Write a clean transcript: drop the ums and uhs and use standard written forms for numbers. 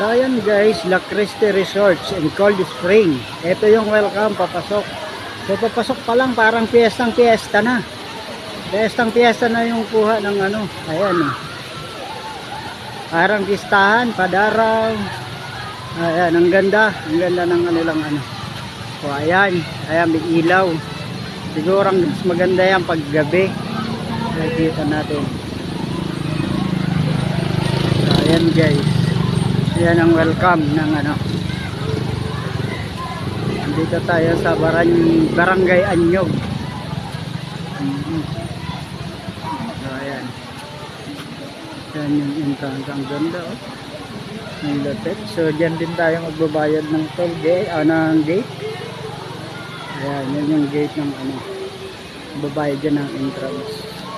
So ayan guys, La Creste Resorts in Cold Spring. Ito yung welcome, papasok. So papasok pa lang parang piyestang piyesta na. Piyestang piyesta na yung kuha ng ano. Ayan oh. Parang pistahan, padaraw. Ayan, ang ganda. Ang ganda ng kanilang ano. So ayan, ayan may ilaw. Siguro ang mas maganda yan pag gabi. Nakikita natin. So ayan guys. Yan ang welcome ng ano. Dito tayo sa Barangay Anyog. So ayan. Yan yung entrance, ang ganda oh. Ang lapit. So dyan din tayo magbabayad ng toll gate, ng gate. Ayan, yan yung gate ng ano. Babayad dyan ng entrance.